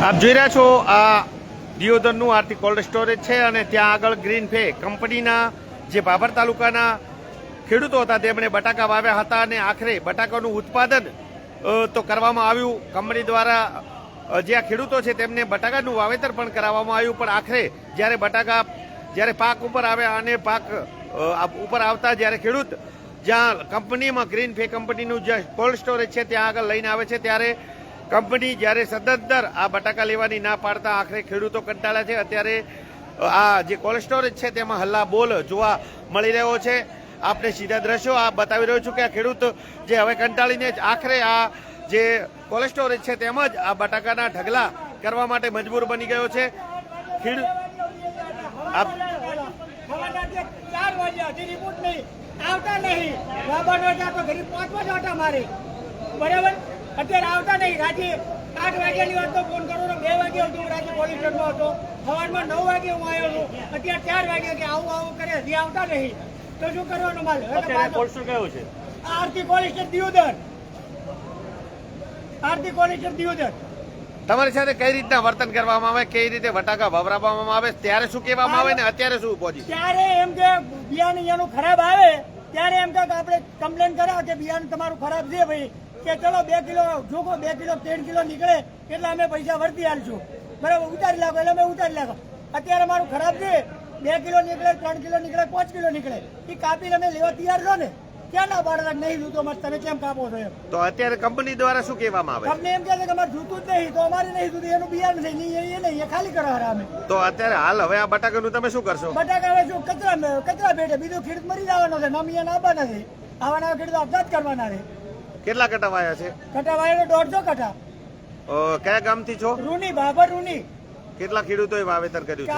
આપ જોઈ રહ્યા છો આ દિયોદરનું આર્થિક કોલ્ડ સ્ટોરેજ છે અને ત્યાં આગળ ગ્રીન ફે કંપનીના જે ભાભર તાલુકાના ખેડૂતો હતા તેમણે બટાકા વાવ્યા હતા અને આખરે બટાકાનું ઉત્પાદન તો કરવામાં આવ્યું કંપની દ્વારા જે આ ખેડૂતો છે તેમને બટાકાનું વાવેતર પણ કરાવવામાં આવ્યું, પણ આખરે જ્યારે બટાકા જ્યારે પાક ઉપર આવ્યા અને પાક ઉપર આવતા જ્યારે ખેડૂત જ્યાં કંપનીમાં ગ્રીન ફે કંપનીનું જે કોલ્ડ સ્ટોરેજ છે ત્યાં આગળ લઈને આવે છે ત્યારે કંપની જ્યારે સતત આ બટાકા લેવાની ના પાડતા આખરે ખેડૂતો કંટાળ્યા છે। અત્યારે આ જે કોલ્ડ સ્ટોરેજ છે તેમાં હલ્લા બોલ જોવા મળી રહ્યો છે। આપને સીધા દ્રશ્યો આ બતાવી રહ્યો છું કે આ ખેડૂત જે હવે કંટાળીને આખરે આ જે કોલ્ડ સ્ટોરેજ છે તેમજ આ બટાકાના ઢગલા કરવા માટે મજબૂર બની ગયો છે। ખેડૂત આવતા નહીં બરાબર, અત્યારે આવતા નહીં। રાતે 8 વાગ્યાની વાત તો ફોન કરો, 2 વાગે હતો હું રાતે પોલીસ સ્ટેશનમાં હતો, સવારમાં 9 વાગે હું આવ્યો છું, અત્યારે 4 વાગે કે આવું આવું કરે, હજી આવતા નહીં તો શું કરવાનું? માલ આરતી પોલીસ સ્ટેશન દિયોદર, આરતી પોલીસ સ્ટેશન દિયોદર। તમારી સાથે કઈ રીતના વર્તન કરવામાં આવે, કઈ રીતે બટાકા વવરાવવામાં આવે, ત્યારે શું કહેવામાં આવે ને અત્યારે શું પહોંચી? ત્યારે એમ કે બિયારણ એનું ખરાબ આવે ત્યારે એમ કે આપણે કમ્પ્લેન કરાવો કે બિયારણ તમારું ખરાબ છે ભાઈ, કે ચલો 2 કિલો જોખો, 2 કિલો 3 કિલો નીકળે એટલે અમે પૈસા વર્તી આલશું, બરાબર, ઉતારી લાગો એટલે અમે ઉતારી લાગો। અત્યારે મારું ખરાબ છે, 2 કિલો નીકળે, 3 કિલો નીકળે, 5 કિલો નીકળે, એ કાપીને અમે લેવા તૈયાર છો ને, ક્યાં ના પાડે નહીં જોતો મત તમે કેમ કાપો છો એમ? તો અત્યારે કંપની દ્વારા શું કહેવામાં આવે? કંપની એમ કહે છે કે અમારે જોતું જ નહીં, તો અમારે નહીં જોતું, એનું બિયારણ નહીં, એ નહીં, એ ખાલી કરો અમે। તો અત્યારે હાલ હવે આ બટાકાનું તમે શું કરશો? બટાકા હવે શું કચરા પેટે, બીજું ખેડૂત મરી જવાનો છે, નમિયાને આવવાના છે, આવાના ખેડૂતો આપઘાત કરવાના છે। કેટલા કટા વાયા છે? કટા વાયા 150 કટા। કયા ગામથી છો? રૂની, ભાભર રૂની। કેટલા ખેડૂતોએ વાવેતર કર્યું છે?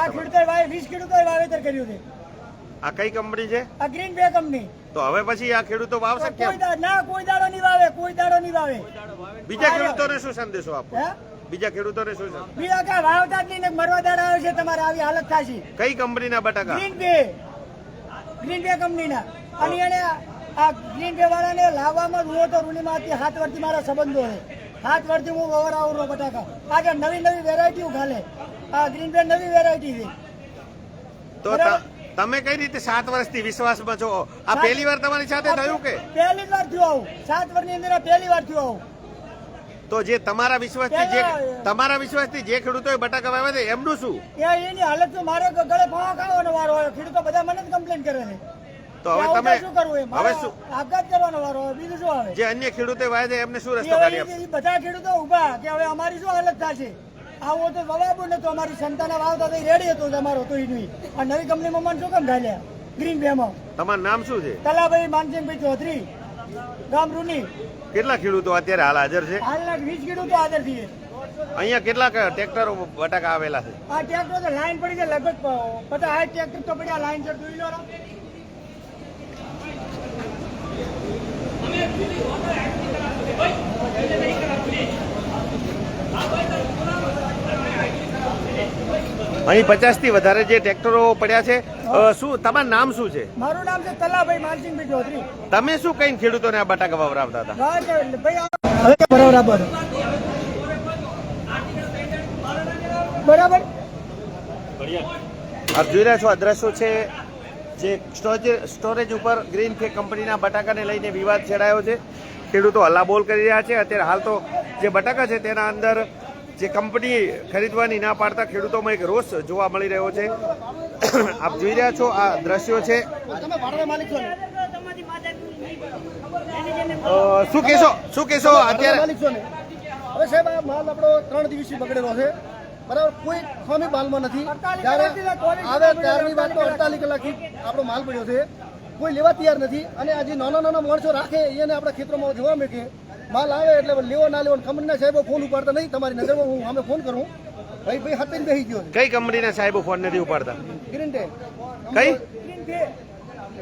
20 ખેડૂતોએ વાવેતર કર્યું છે। આ કઈ કંપની છે? આ ગ્રીન ફે કંપની। તો હવે પછી આ ખેડૂતો વાવશે કેમ? કોઈ દાડો નહીં વાવે, કોઈ દાડો નહીં વાવે। બીજા ખેડૂતોને શું સંદેશો આપો? બીજા ખેડૂતોને શું સંદેશો? બીજા ક્યાં વાવતા જ નહીં ને મરવા દાડા આવે છે, તમારે આવી હાલત થશે। કઈ કંપનીના બટાકા? ગ્રીન ફે કંપનીના। અને એને આ ગ્રીન ફે વાળાને લાવવામાં હું તો રૂનીમાંથી 7 વર્ષથી મારા સંબંધો છે, 7 વર્ષથી હું વવરાવું બટાકા। આજે નવી વેરાયટીઓ ખાલે, આ ગ્રીન ફે નવી વેરાયટી છે। તો તમે કઈ રીતે 7 વર્ષથી વિશ્વાસમાં છો? આ પહેલી વાર તમારી સાથે થયું કે? પહેલી વાર થયું આવું, 7 વર્ષની અંદર પહેલી વાર થયું આવું। તો જે તમારા વિશ્વાસથી જે ખેડૂતોએ બટાકા વાવ્યા છે એમનું શું? એની હાલત શું, મારે ગળે ફાવા ખાવાનો વારો હોય, ખેડૂતો બધા મને જ કમ્પ્લેન કરે છે। તો હવે તમે શું કરવું? હવે શું આપઘાત કરવાનો વારો હોય, બીજું શું આવે? જે અન્ય ખેડૂતોએ વાવ્યા છે એમને શું રસ્તો કાઢી આપશે? બધા ખેડૂતો ઉભા કે હવે અમારી શું હાલત થશે? આવું તો જવાબ નતો, અમારી સંતાના વાવતા રેડી હતો અમારો તો નહીં, આ નવી કંપનીમાં મને શું કામ ઢાલ્યા ગ્રીન ફેમાં? તમારું નામ શું છે? તલાભાઈ માનસિંહભાઈ ચૌધરી, ગામ રૂની। કેટલા ખેડૂતો અત્યારે હાલ હાજર છે? હાલના 20 ખેડૂતો હાજર છે। અહીંયા કેટલાક ટ્રેક્ટરો બટાકા આવેલા છે? આ ટ્રેક્ટર તો લાઈન પડી છે, લગભગ 50 ટ્રેક્ટર તો પડ્યા લાઈન છે, જોઈ લો। અહીં 50 થી વધારે જે ટ્રેક્ટરો પડ્યા છે, શું તમારું નામ શું છે? મારું નામ છે તલાભાઈ માનસિંહભાઈ ચૌધરી। તમે શું કહીને ખેડૂતોને આ બટાકા વવરાવતા હતા? બરાબર, આપ જોઈ રહ્યા છો આ દ્રશ્યો છે જે સ્ટોરેજ ઉપર ગ્રીન ફે કંપનીના બટાકાને લઈને વિવાદ છેડાયો છે। ખેડૂતો હલ્લાબોલ કરી રહ્યા છે। અત્યારે હાલ તો જે બટાકા છે તેના અંદર જે કંપની ખરીદવાની ના પાડતા ખેડૂતોમાં એક રોષ જોવા મળી રહ્યો છે। આપ જોઈ રહ્યા છો આ દ્રશ્યો છે। શું કહેશો અત્યારે? હવે સાહેબ આ માલ આપણો 3 દિવસથી બગડેલો છે, બરાબર, કોઈ ખામી માલમાં નથી। જ્યારે આવે ત્યારની વાત તો 48 કલાકથી આપણો માલ પડ્યો છે, કોઈ લેવા તૈયાર નથી। અને આ જે નાના માણસો રાખે એને આપણા ખેતરોમાં જોવા મળે, માલ આવે એટલે લેવો ના લેવો, કંપનીના સાહેબો ફોન ઉપાડતા નહીં। તમારી નજરમાં હું સામે ફોન કરું, ભાઈ હાથે બેસી ગયો છે। કઈ કંપનીના સાહેબો ફોન નથી ઉપાડતા? ગ્રીન ફે કઈ?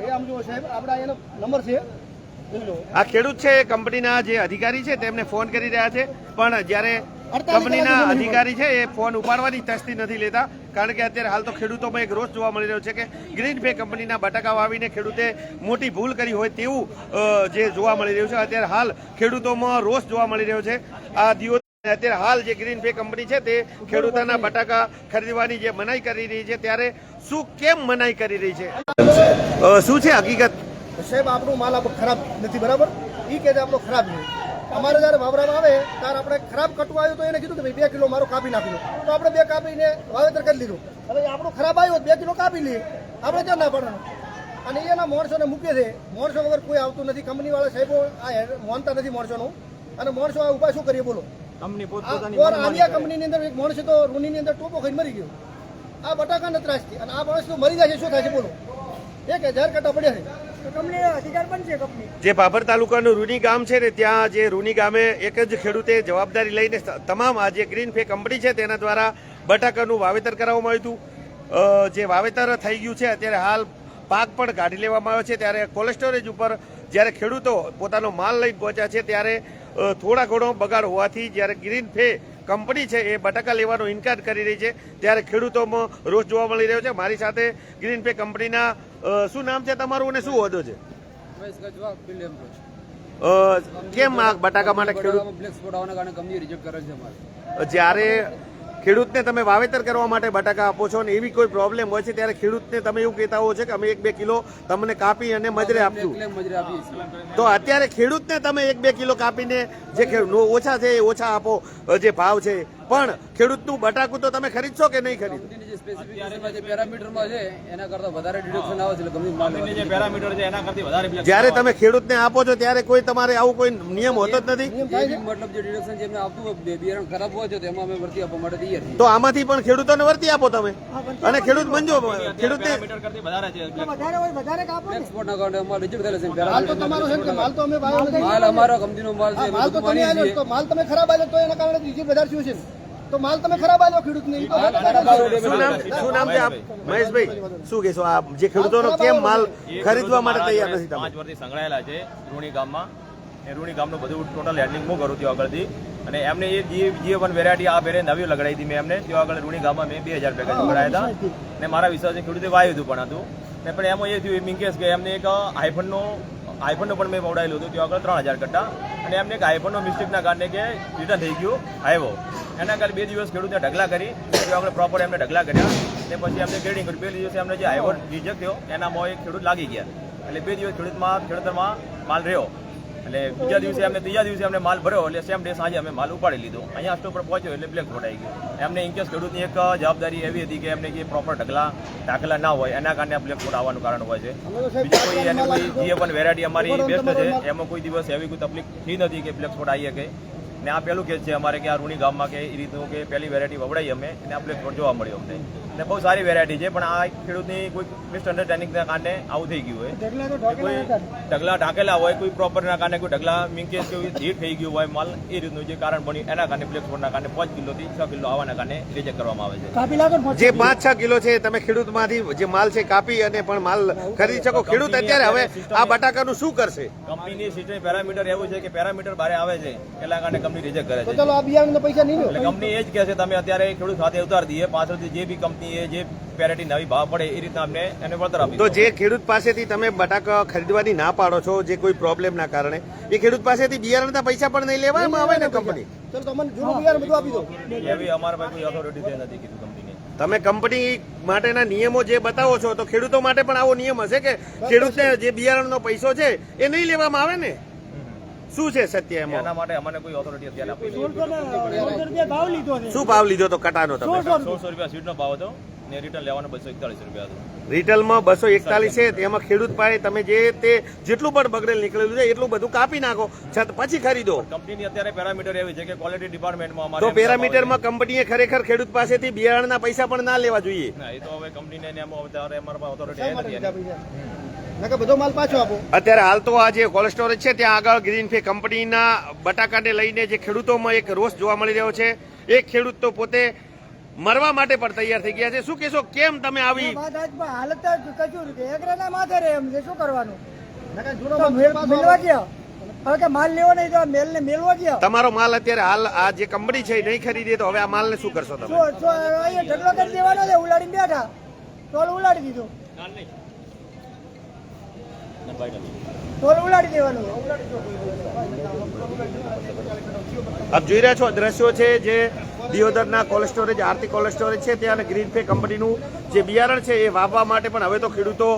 એ આમ જો સાહેબ આપણા એનો નંબર છે। આ ખેડૂત છે, કંપનીના જે અધિકારી છે તેમને ફોન કરી રહ્યા છે, પણ જ્યારે કંપનીના અધિકારી છે એ ફોન ઉપાડવાની તસ્દી નથી લેતા, કારણ કે અત્યારે હાલ તો ખેડૂતોમાં એક રોષ જોવા મળી રહ્યો છે કે ગ્રીન ફે કંપનીના બટાકા વાવીને ખેડૂતે મોટી ભૂલ કરી હોય તેવું જે જોવા મળી રહ્યું છે। અત્યારે હાલ ખેડૂતોમાં રોષ જોવા મળી રહ્યો છે। આ અત્યારે હાલ જે ગ્રીન ફે કંપની છે તે ખેડૂતોના બટાકા ખરીદવાની જે મનાઈ કરી રહી છે, ત્યારે શું કેમ મનાઈ કરી રહી છે, શું છે હકીકત? સાહેબ આપણો માલ આપણો ખરાબ નથી, બરાબર? એ કહે છે આપણો ખરાબ છે. અમારે જ્યારે વાવરામાં આવે ત્યારે આપણે ખરાબ કટવા આવ્યો તો એને કીધું કે ભાઈ 2 કિલો મારો કાપી નાખી દો, તો આપણે 2 કાપીને વાવેતર કરી લીધું. હવે આપણું ખરાબ આવ્યો 2 કિલો કાપી લઈએ, આપણે ક્યાં ના પડવાનું? અને એના માણસોને મૂકે છે, માણસો વગર કોઈ આવતું નથી. કંપનીવાળા સાહેબો આ માનતા નથી માણસોનું, અને માણસો આ ઉપાય શું કરીએ બોલો? આની કંપનીની અંદર એક માણસ તો રૂનીની અંદર ટોપો ખાઈને મરી ગયો. આ બટાકા ન ત્રાસથી અને આ માણસ તો મરી જાય છે, શું થાય છે બોલો? 1000 કટ્ટા પડ્યા છે. કંપની અધિકાર પણ છે કંપની. જે ભાભર તાલુકાનું રૂની ગામ છે ને, ત્યાં જે રૂની ગામે એક જ ખેડૂતે જવાબદારી લઈને તમામ આ જે ગ્રીન ફે કંપની છે તેના દ્વારા બટાકાનું વાવેતર કરવામાં આવ્યું હતું. જે વાવેતર થઈ ગયું છે, અત્યારે હાલ પાક પણ કાઢી લેવામાં આવ્યો છે. ત્યારે કોલ્ડ સ્ટોરેજ ઉપર જ્યારે ખેડૂતો પોતાનો માલ લઈને પહોંચ્યા છે, ત્યારે થોડા ઘણો બગાડ હોવાથી જ્યારે ગ્રીન ફે કંપની છે એ બટાકા લેવાનો ઇનકાર કરી રહી છે, ત્યારે ખેડૂતોમાં રોષ જોવા મળી રહ્યો છે. મારી સાથે ગ્રીન ફે કંપનીના શું નામ છે તમારું અને શું હોદ્દો છે? કેમ આ બટાકા માટે જ્યારે ખેડૂતને તમે વાવેતર કરવા માટે બટાકા આપો છો અને એવી કોઈ પ્રોબ્લેમ હોય છે, ત્યારે ખેડૂતને તમે એવું કહેતા હો છો કે અમે 1-2 કિલો તમને કાપી અને મજરે આપશું, તો અત્યારે ખેડૂતને તમે 1-2 કિલો કાપીને જે ઓછા છે એ ઓછા આપો, જે ભાવ છે, પણ ખેડૂતનું બટાકું તો તમે ખરીદશો કે નહીં ખરીદો? જ્યારે તમે ખેડૂતને આપો છો ત્યારે કોઈ તમારે આવું કોઈ નિયમ હોતો જ નથી. મતલબ જે ડિડક્શન જેમને આપતું હોય બિયારણ ખરાબ હોય છે તેમાં અમે વર્તી આપવા માટે તૈયાર છીએ. તો આમાંથી પણ ખેડૂતોને વર્તી આપો તમે, અને ખેડૂત મંજો ખેડૂતને વધારે હોય વધારે કાપો ને. એક્સપોર્ટના કારણે અમારે રિજેક્ટ થયેલા છે. માલ તો તમારો છે કે માલ તો અમે વાવ્યો નથી. માલ અમારો કંપનીનો માલ છે. માલ તો તમે આવ્યો તો માલ તમે ખરાબ આવ્યો તો એના કારણે રિજેક્ટ વધારે થયું છે. તો માલ તમે ખરાબ આવ્યો ખેડૂતને, ઈ તો શું નામ છે આપ મહેશભાઈ? શું કહેશો આ જે ખેડૂતોનો કેમ માલ ખરીદવા માટે તૈયાર નથી? 5 વર્ષથી સંકળાયેલા છે રૂણી ગામમાં. એ રૂણી ગામનું બધું ટોટલ હેન્ડલિંગ હું કરું ત્યાં આગળથી, અને એમને એ GA1 વેરાયટી આ ફેરે નવી લગાડી હતી મેં એમને. ત્યાં આગળ રૂણી ગામમાં મેં 2000 પેકેજ લગાડ્યા હતા, ને મારા વિશ્વાસે ખેડૂતે વાવ્યું હતું પણ હતું ને. પણ એમાં એ થયું મિંકેશ કે એમને એક આઈફોનનું પણ મેં પવડાયેલું હતું ત્યાં આગળ 3000 કટ્ટા, અને એમને એક આઈફોનનો મિસ્ટેકના કારણે કે રિટર્ન થઈ ગયું આવ્યો. એના કારણે 2 દિવસ ખેડૂતે ઢગલા કરી, ત્યાં આગળ પ્રોપર એમને ઢગલા કર્યા, ને પછી એમને ગ્રેડિંગ કર્યું. 2 દિવસે એમને જે આઈફોન રિજેક્ટ થયો એનામાં એક ખેડૂત લાગી ગયા, એટલે 2 દિવસ ખેડૂતમાં માલ રહ્યો. એટલે ત્રીજા દિવસે અમને માલ ભર્યો, એટલે સેમ ડે સાંજે અમે માલ ઉપાડી લીધો. અહીંયા સ્ટોપ પર પહોંચ્યો એટલે બ્લેક ફોટ આવી ગયો. એમને ઇનકેસ ખેડૂતની એક જવાબદારી એવી હતી કે એમને જે પ્રોપર ઢગલા ના હોય એના કારણે બ્લેક ફોટ આવવાનું કારણ હોય છે. બીજું કોઈ એને કોઈ GA1 વેરાયટી અમારી બેસ્ટ છે, એમાં કોઈ દિવસ એવી કોઈ તકલીફ થઈ નથી કે બ્લેક ફોટ આવી શકે. ને આ પહેલું કેસ છે અમારે કે આ રૂણી ગામમાં કે એ રીતનું કે પહેલી વેરાયટી વવડાઈ અમે અને આ બ્લેક ફોટ જોવા મળ્યો અમને. ને બહુ સારી વેરાયટી છે, પણ આ ખેડૂતની કોઈ મિસઅન્ડરસ્ટેન્ડિંગના કારણે આવું થઈ ગયું હોય. કોઈ ઢગલા ઢાંકેલા હોય, કોઈ પ્રોપરના કારણે કોઈ ઢગલા મીન્કેસ કોઈ હીટ થઈ ગયું હોય માલ, એ રીતનું જે કારણ બન્યું એના કારણે બ્લેક ફોટના કારણે 5 કિલોથી 6 કિલો આવવાના કારણે રિજેક્ટ કરવામાં આવે છે. કાપી લાગો ને. જે 5-6 કિલો છે તમે ખેડૂતમાંથી જે માલ છે કાપી અને પણ માલ ખરીદી શકો. ખેડૂત અત્યારે હવે આ બટાકાનું શું કરશે? કંપનીની સિસ્ટમ પેરામીટર એવું છે કે પેરામીટર બહાર આવે છે એટલા કારણે કંપની રિજેક્ટ કરે તો છે. ચાલો આ બિયારણના પૈસા નહીં લો. એટલે કંપની એ જ કહે છે તમે અત્યારે ખેડૂત સાથે ઉતારી દઈએ, પાછળથી જે બી કંપની જે વેરાયટી નવી ભાવ પડે એ રીતના અમને એને વળતર આપી. તો જે ખેડૂત પાસેથી તમે બટાકા ખરીદવાની ના પાડો છો, જે કોઈ પ્રોબ્લેમના કારણે, એ ખેડૂત પાસેથી બિયારણના પૈસા પણ નહીં લેવામાં આવે ને કંપની? ચાલો તો અમને જૂનું બિયારણ બધું આપી દો. એવી અમારા પાસે કોઈ ઓથોરિટી તે નથી કીધું કંપનીને. તમે કંપની માટેના નિયમો જે બતાવો છો, તો ખેડૂતો માટે પણ આવો નિયમ હશે કે ખેડૂતને જે બિયારણનો પૈસો છે એ નહીં લેવામાં આવે ને? શું છે સત્ય એમાં? એના માટે અમને કોઈ ઓથોરિટી અત્યારે આપી નથી. 1600 રૂપિયા ભાવ લીધો છે. શું ભાવ લીધો તો કટાનો તમે? 1600 રૂપિયા સીટનો ભાવ હતો ને રિટર્ન લેવાનો 241 રૂપિયા હતો. રિટેલમાં 241 છે, તેમાં ખેડૂત પાસે તમે જે તે જેટલું પણ બગડેલ નીકળેલું છે એટલું બધું કાપી નાખો, પછી ખરીદો. કંપનીની અત્યારે પેરામીટર એવી છે કે ક્વોલિટી ડિપાર્ટમેન્ટમાં અમારે તો પેરામીટરમાં કંપનીએ ખરેખર ખેડૂત પાસેથી બિયારણના પૈસા પણ ના લેવા જોઈએ. ના, એ તો હવે કંપનીને અમારા પાસે ઓથોરિટી નથી એની. નકર બધો માલ પાછો આપો. અત્યારે હાલ તો આ જે કોલ્ડ સ્ટોરેજ છે ત્યાં આગળ ગ્રીન ફે કંપનીના બટાકાને લઈને જે ખેડૂતોમાં એક રોષ જોવા મળી રહ્યો છે. એક ખેડૂત તો પોતે મરવા માટે પણ તૈયાર થઈ ગયા છે. શું કહેશો, કેમ તમે આવી હાલત કચું એગ્રાના માથે રહે એમ છે, શું કરવાનું? નકર જૂનો તો માલ પાછો મેળવા આપો. ગયા હવે કે માલ લેવો નહીં તો મેલ ને મેળવા ગયા. તમારો માલ અત્યારે હાલ આ જે કંપની છે એ નહીં ખરીદે તો હવે આ માલને શું કરશો તમે? અહીંયા ઢગલો કરી દેવાનો છે, ઉલાડીને બેઠા ટોલ ઉલાડી દીધો. ટોલ ઉલાડી દેવાનું. આપ જોઈ રહ્યા છો દ્રશ્યો છે જે દિયોદરના કોલ્ડ સ્ટોરેજ આરતી કોલ્ડ સ્ટોરેજ છે ત્યાં ગ્રીનફે કંપનીનું જે બિયારણ છે એ વાવવા માટે પણ હવે તો ખેડૂતો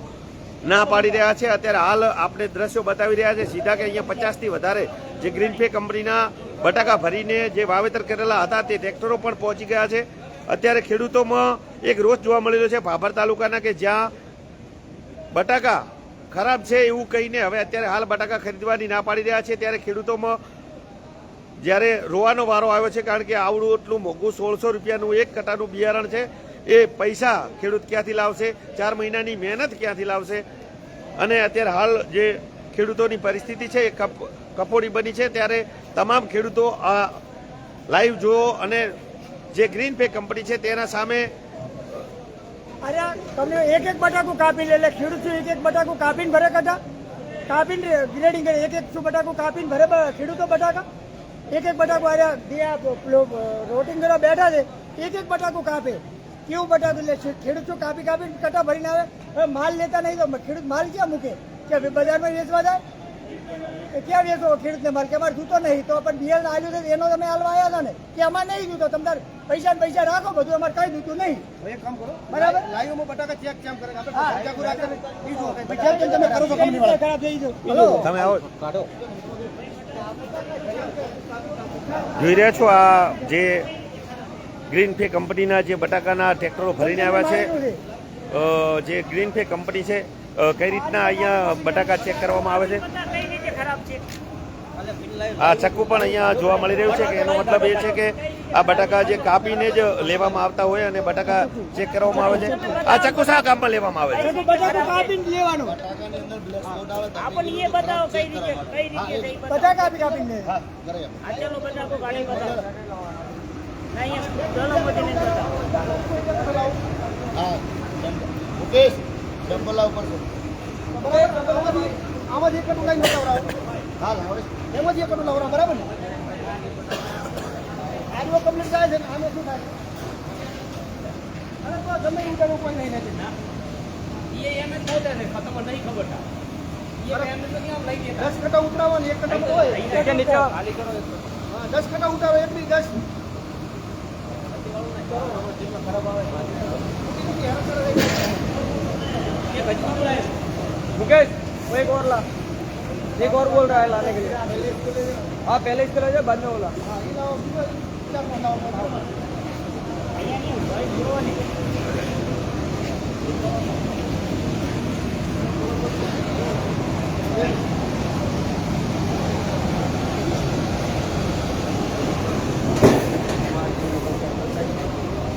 ના પાડી રહ્યા છે. અત્યારે હાલ આપણે દ્રશ્યો બતાવી રહ્યા છે સીધા કે અહીંયા 50થી વધારે જે ગ્રીનફે કંપનીના બટાકા ભરીને જે વાવેતર કરેલા હતા તે ટ્રેક્ટરો પણ પહોંચી ગયા છે. અત્યારે ખેડૂતોમાં એક રોષ જોવા મળી રહ્યો છે ભાભર તાલુકાના કે જ્યાં બટાકા ખરાબ છે એવું કહીને હવે અત્યારે હાલ બટાકા ખરીદવાની ના પાડી રહ્યા છે. ત્યારે ખેડૂતોમાં જ્યારે રોવાનો વારો આવ્યો છે કારણ કે આવડું એટલું મોંઘું 1600 રૂપિયાનું એક કટાનું બિયારણ છે. એ પૈસા ખેડૂત ક્યાંથી લાવશે, 4 મહિનાની મહેનત ક્યાંથી લાવશે? અને અત્યારે હાલ જે ખેડૂતોની પરિસ્થિતિ છે એ કફોડી બની છે. ત્યારે તમામ ખેડૂતો આ લાઈવ જુઓ અને જે ગ્રીનફે કંપની છે તેના સામે અરે તમે એક બટાકું કાપી લે એટલે ખેડૂત શું એક બટાકું કાપીને ભરે કટા કાપીને ગ્રેડિંગ કરે એક બટાકું કાપીને ભરે ખેડૂતો બટાકા એક બટાકું અરે રોટિંગ કરવા બેઠા છે એક બટાકું કાપે કેવું બટાકું લે ખેડૂત શું કાપીને કટા ભરીને આવે. હવે માલ લેતા નહીં તો ખેડૂત માલ ક્યાં મૂકે કે બજારમાં વેચવા જાય ક્યાં વેચો ખેડૂતને માલ કે અમારે જૂતો નહીં તો પણ બિયારણ આવ્યું છે એનો તમે હાલવા આવ્યા હતા ને કે અમારે નહીં જૂતો તમારે પૈસા રાખો બધું અમારે કઈ જૂતું નહીં. એક કામ કરો બરાબર લાઈવમાં બટાકા ચેક કેમ કરે આપણે હા. બટાકું રાખીને બીજું તમે કરો છો કંપની વાળા ખરાબ થઈ ગયું. હલો તમે આવો કાઢો. જોઈ રહ્યા છો આ જે ગ્રીનફે કંપનીના જે બટાકાના ટ્રેક્ટરો ભરીને આવ્યા છે. જે ગ્રીનફે કંપની છે કઈ રીતના અહીંયા બટાકા ચેક કરવામાં આવે છે આ ચક્કુ પણ અહીંયા જોવા મળી રહ્યું છે કે એનો મતલબ એ છે કે આ બટાકા જે કાપીને જ લેવામાં આવતા હોય અને બટાકા ચેક કરવામાં આવે છે. આ ચક્કુ શા કામમાં લેવામાં આવે છે? બટાકું કાપીને લેવાનું બટાકા કાપીને મુકેશ ડબ્બલ લાવ પડશે આમાંથી એક કટું લઈને બતાવરાવો. હા લાવડે એમાંથી એક કટું લાવરા બરાબર ને આનો કમ્પ્લીટ જાય છે ને આનો શું થાય અરે તો ગમે એવું કરવું કોઈ નહીં નથી દસ કટા ઉતરાવવાની એક કટા હોય 10 કટા ઉતારો એક બી 10 मुकेश वो एक और ला, एक और बोल रहा है लाने के लिए. हाँ पहले इसके लिए बाद में बोला.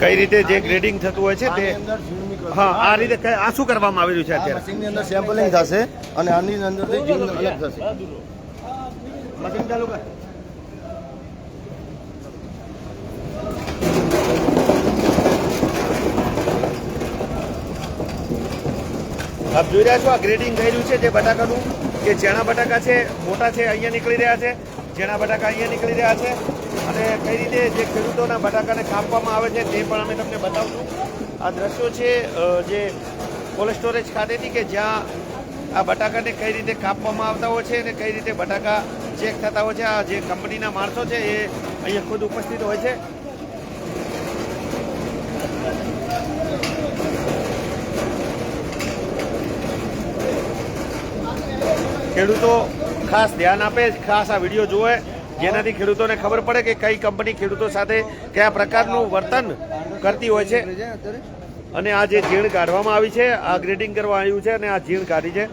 કઈ રીતે જે ગ્રેડિંગ થતું હોય છે તે હા આ રીતે આ શું કરવામાં આવી રહ્યું છે અત્યારે? મશીનની અંદર સેમ્પલિંગ થશે અને આની અંદરથી જીન અલગ થશે. મશીન ચાલુ કર. આપ જોઈ રહ્યા છો આ ગ્રેડિંગ થઈ રહ્યું છે જે બટાકાનું કે જેણા બટાકા છે મોટા છે અહીંયા નીકળી રહ્યા છે, જેણા બટાકા અહીંયા નીકળી રહ્યા છે અને કઈ રીતે જે ખેડૂતોના બટાકાને કાપવામાં આવે છે તે પણ અમે તમને બતાવશું. આ દ્રશ્યો છે જે કોલ્ડ સ્ટોરેજ ખાતેથી કે જ્યાં આ બટાકાને કઈ રીતે કાપવામાં આવતા હોય છે અને કઈ રીતે બટાકા ચેક થતા હોય છે. આ જે કંપનીના માણસો છે એ અહીંયા ખુદ ઉપસ્થિત હોય છે. ખેડૂતો ખાસ ધ્યાન આપે, ખાસ આ વિડીયો જુએ જેનાથી ખેડૂતોને ખબર પડે કે કઈ કંપની ખેડૂતો સાથે કયા પ્રકારનું વર્તન કરતી હોય છે. અને આ જે ઝીણ કાઢવામાં આવી છે, આ ગ્રેડિંગ કરવા આવ્યું છે અને આ ઝીણ કાઢી છે.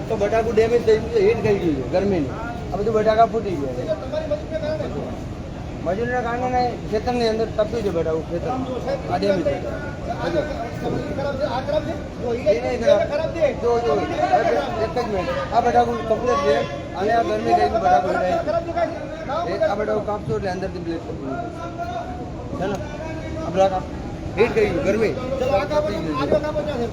તો બટાકું ડેમેજ થઈ ગયું, હીટ થઈ ગયું છે ગરમીની. આ બધું બટાકા ફૂટી ગયા. મજૂરીના કારણે ખેતરની અંદર તપ્યું છે બટાકું ખેતર. આ ડેમેજ થઈ ગયું. એક જ મિનિટ, આ બટાકું કમ્પ્લીટ છે અને આ ગરમી થઈ ગયું બટાકું. આ બટાકું કાપશો એટલે અંદરથી બ્લેક કપડું ચાલો આ બ્લેક હીટ ગઈ ગરમી ચલો આ કાપો આજો કાપો ક્યાં છે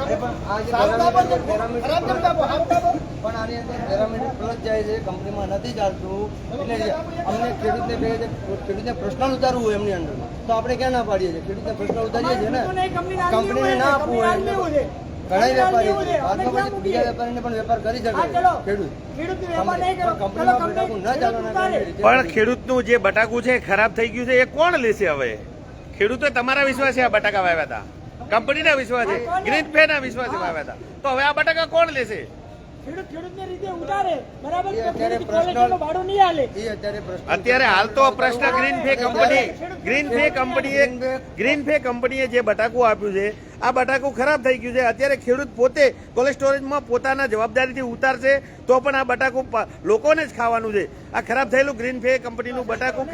અરે પણ આ જે સારું કાપો છે. પેરામીટર ખરાબ કેમ કાપો સારું કાપો પણ આની અંદર પેરામીટર પ્લસ જાય છે કંપનીમાં નથી ચાલતું એટલે અમને ખેડૂતને પ્રશ્ન ઉતારવું હોય એમની અંદર તો આપણે ક્યાં ના પાડીએ છીએ ખેડૂતને પ્રશ્ન ઉતારીએ છીએ ને કંપનીને ના આપવું હોય ઘણા વેપારી છે બાદમાં પછી બીજા વેપારીને પણ વેપાર કરી શકે ખેડૂત કંપનીમાં બટાકું ન ચાલવાના કારણે પણ ખેડૂતનું જે બટાકું છે ખરાબ થઈ ગયું છે એ કોણ લેશે હવે? ખેડૂતો તમારા વિશ્વાસે આ બટાકા વાવ્યા હતા, કંપનીના વિશ્વાસે, ગ્રીન ફેના વિશ્વાસે વાવ્યા હતા, તો હવે આ બટાકા કોણ લેશે? ખેડૂતને રીતે ઉતારે બરાબર એ અત્યારે ક્વોલિટીનું ભાડું નહીં હાલે. એ અત્યારે પ્રશ્ન અત્યારે હાલ તો પ્રશ્ન ગ્રીન ફે કંપનીએ જે બટાકું આપ્યું છે આ બટાકું ખરાબ થઈ ગયું છે. અત્યારે ખેડૂત પોતે કોલ્ડ સ્ટોરેજમાં પોતાના જવાબદારીથી ઉતારશે તો પણ આ બટાકું લોકોને જ ખાવાનું છે. આ ખરાબ થયેલું ગ્રીન ફે કંપનીનું બટાકું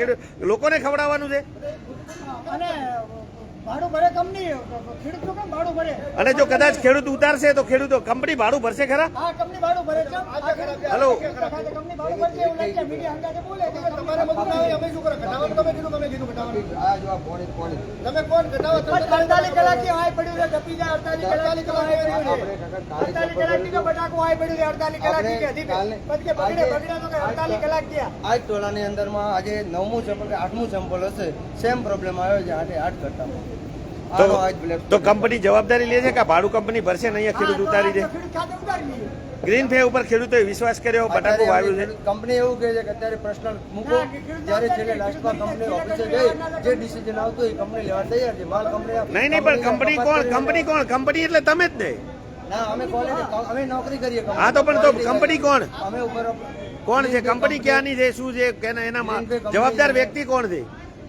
લોકોને ખવડાવવાનું છે. અને ભાડું ભરે કંપની, ખેડૂત કેમ ભાડું ભરે? અને જો કદાચ ખેડૂત ઉતારશે તો ખેડૂતો કંપની ભાડું ભરશે ખરા? આ કંપની ભાડું ભરે છે. હેલો. કંપની ભાડું ભરશે એવું લાગે છે. મીડિયા અંદાજે બોલે છે. તમારે બધું ના હોય અમે શું કરો ઘટાડવાનું તમે કીધું ઘટાડવાનું આ જો આ પોણી તમે કોણ ઘટાડો તમે 48 કલાકથી આય પડ્યું છે, ડપી જાય 48 કલાક આય પડ્યું છે. 48 કલાકથી તો બટાકું આય પડ્યું છે. 48 કલાકથી કે હજી પછી કે બગડે તો કે 48 કલાક થયા. આ જ ટોળાની અંદરમાં આજે 9મું સેમ્પલ કે 8મું સેમ્પલ હશે સેમ પ્રોબ્લેમ આવ્યો છે 8 કરતા તો કંપની જવાબદારી લે છે કે ભાડું કંપની ભરશે ને અહીંયા ખેડૂત ઉતારી દે? ખેડૂત ખાતે ઉતારી દઈએ. ગ્રીન ફે ઉપર ખેડૂતોએ વિશ્વાસ કર્યો, બટાકું વાવ્યું છે. કંપની એવું કહે છે કે અત્યારે પ્રશ્ન મૂકો જ્યારે છેલ્લે લાસ્ટમાં કંપની ઓફિસે જઈ જે ડિસિઝન આવતું એ કંપની લેવા તૈયાર છે માલ કંપની નહીં પણ કંપની કોણ? કંપની એટલે તમે જ ને. ના અમે ક્વોલિટી અમે નોકરી કરીએ હા તો પણ તો કંપની કોણ? અમે ઉપર કોણ છે કંપની? ક્યાંની છે, શું છે, એના જવાબદાર વ્યક્તિ કોણ છે?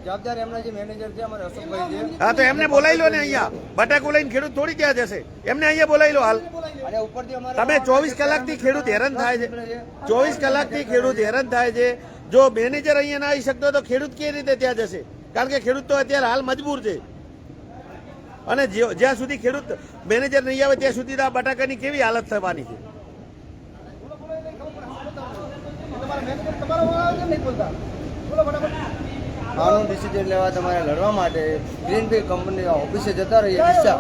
જવાબદાર એમના જે મેનેજર છે અમારે અશોકભાઈ છે હા તો એમને બોલાવી લો ને અહીંયા. બટાકું લઈને ખેડૂત થોડી ત્યાં જશે, એમને અહીંયા બોલાવી લો હાલ. અને ઉપરથી અમારે તમે 24 કલાકથી ખેડૂત હેરાન થાય છે, 24 કલાકથી ખેડૂત હેરાન થાય છે. જો મેનેજર અહીંયા ના આવી શકતો તો ખેડૂત કેવી રીતે ત્યાં જશે? કારણ કે ખેડૂત તો અત્યારે હાલ મજબૂર છે. અને જ્યાં સુધી ખેડૂત મેનેજર નહીં આવે ત્યાં સુધી આ બટાકાની કેવી હાલત થવાની છે? તમારા મેનેજર તમારો વાળા કેમ નહીં બોલતા બોલો ફટાફટ. આનું ડિસિઝન લેવા તમારે લડવા માટે ગ્રીન ફી કંપની ઓફિસે જતા રહીએ ડિસ્ચા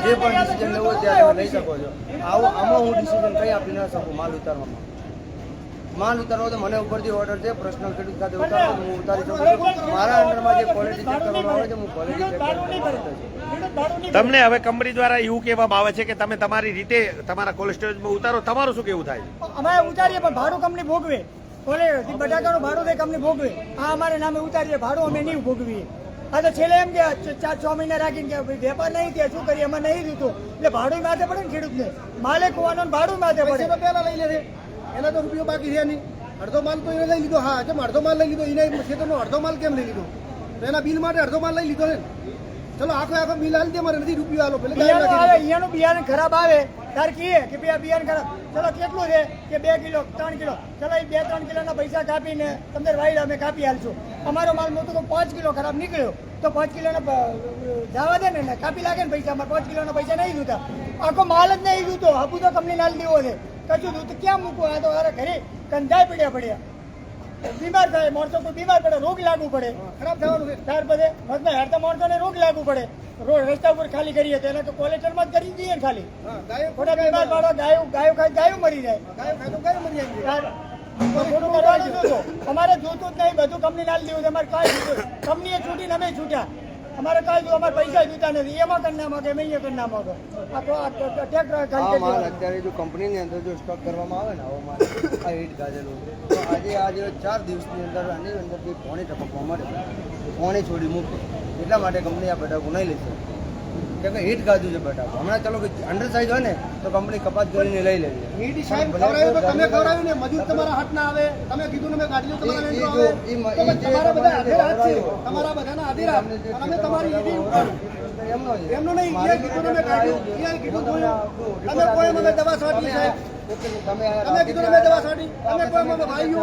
જે પણ ડિસિઝન લેવો હોય ત્યારે તમે લઈ શકો છો. આમાં હું ડિસિઝન કંઈ આપી ના શકું માલ ઉતારવામાં. માલ ઉતારવો તો મને ઉપરથી ઓર્ડર છે પર્સનલ ખેડૂત ખાતે ઉતારવો હું ઉતારી શકું છું. મારા અંડરમાં જે ક્વોલિટી ચેક કરવામાં આવે છે હું ક્વોલિટી ચેક કરી તમને હવે કંપની દ્વારા એવું કહેવામાં આવે છે કે તમે તમારી રીતે તમારા કોલ્ડ સ્ટોરેજમાં ઉતારો. તમારું શું કેવું થાય? અમે ઉતારીએ પણ ભાડું કંપની ભોગવે. બોલે બટાકાનું ભાડું તે કંપની ભોગવે. આ અમારે નામે ઉતારીએ, ભાડું અમે નહીં ભોગવીએ. આ તો છેલ્લે એમ કે 4-6 મહિના રાખીને કે ભાઈ વેપાર નહીં થયા શું કરીએ, અમે નહીં દીધું એટલે ભાડું માથે પડે ને ખેડૂતને. માલે ખોવાનો ભાડું માથે પડે. પૈસા તો પહેલા લઈ લે છે એના તો રૂપિયો બાકી છે નહીં. અડધો માલ તો એને લઈ લીધો. હા કેમ અડધો માલ લઈ લીધો? એને ખેતરનો અડધો માલ કેમ લઈ લીધો? તો એના બિલ માટે અડધો માલ લઈ લીધો ને. ચલો આખો બિલ હાલ દે, મારે નથી રૂપિયો હાલો પેલે બિયારણ આવે, અહીંયાનું બિયારણ ખરાબ આવે ત્યારે કહીએ કે ભાઈ આ બિયારણ ખરાબ. ચલો કેટલું છે કે 2 કિલો 3 કિલો, ચલો એ 2-3 કિલોના પૈસા કાપીને તમને વાઈડ અમે કાપી હાલશું. અમારો માલ મોટો તો 5 કિલો ખરાબ નીકળ્યો તો 5 કિલોના જવા દે ને કાપી લાગે ને પૈસા. અમારે 5 કિલોના પૈસા નહીં જોતા. આખો માલ જ નહીં જોતો. હબુ તો કંપની નાલ દેવો છે કશું દૂધ ક્યાં મૂકવું? આ તો અરે ઘરે કંધાય પડ્યા બીમાર થાય માણસો, કોઈ બીમાર પડે રોગ લાગુ પડે, ખરાબ થવાનું છે. ત્યાર પછી મતલબ હેરતા માણસોને રોગ લાગુ પડે. રોડ રસ્તા ઉપર ખાલી કરીએ તો એને તો કોલેસ્ટરમાં જ કરી દઈએ ને ખાલી. ખોટા બીમાર પાડો, ગાયો ખાઈ ગાયો મરી જાય. ખોટું કરવાનું જોતો. અમારે જોતું જ નહીં, બધું કંપની નાલ દેવું છે. અમારે કાંઈ જોતું કંપનીએ છૂટીને અમે છૂટ્યા. અમારે કાંઈ જો અમારે પૈસા જોતા નથી. એમાં કરી ના માગે, મેં કરી ના માગો. અત્યારે જો કંપનીની અંદર જો સ્ટોક કરવામાં આવે ને આવો માલ આ હીટ ગાજેલું તો આજે 4 દિવસની અંદર આની અંદરથી પોણી ટપકવા મળે, પોણી છોડી મૂકે. એટલા માટે કંપની આ બટાકું નહીં લેશે કેમ કે હીટ ગાજુ છે બટાકું. હમણાં ચાલો કે અંડર સાઇઝ હોય ને તો કંપની કપાત કરીને લઈ લેવી. મીઠી સાહેબ ખવડાવ્યું તો તમે ખવડાવ્યું ને, મજૂર તમારા હાથ ના આવે. તમે કીધું ને મેં ગાડીઓ તમારા વેચવા આવે તો તમારા બધા આધેર હાથ છે. તમારા બધાના આધેર હાથ. અને અમે તમારી ઈડી ઉપાડ્યું એમનો નહીં. જે કીધું ને મેં ગાડીઓ કીધું તમે કોઈ અમે દવા છાંટી સાહેબ, તમે કીધું ને મેં દવા છાંટી, તમે કોઈ અમે ભાઈઓ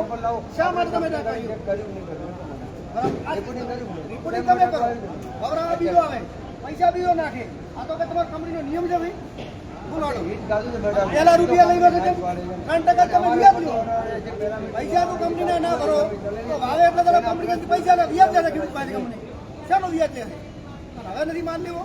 શા માટે તમે ના કર્યું? રિપોર્ટિંગ તમે કરો, ખવડાવવા બીજો આવે, પૈસા બીજો નાખે. આ તો કે તમારા કંપનીનો નિયમ છે ભાઈ. પેલા રૂપિયા લઈ વખતે 3% તમે વ્યાજ લો. પૈસા તો કંપનીને ના ભરો તો ભાવે એટલે તમે કંપની પૈસા લે વ્યાજ લે ખેડૂત પાસે. કંપની શાનું વ્યાજ લે? હવે નથી માલ લેવો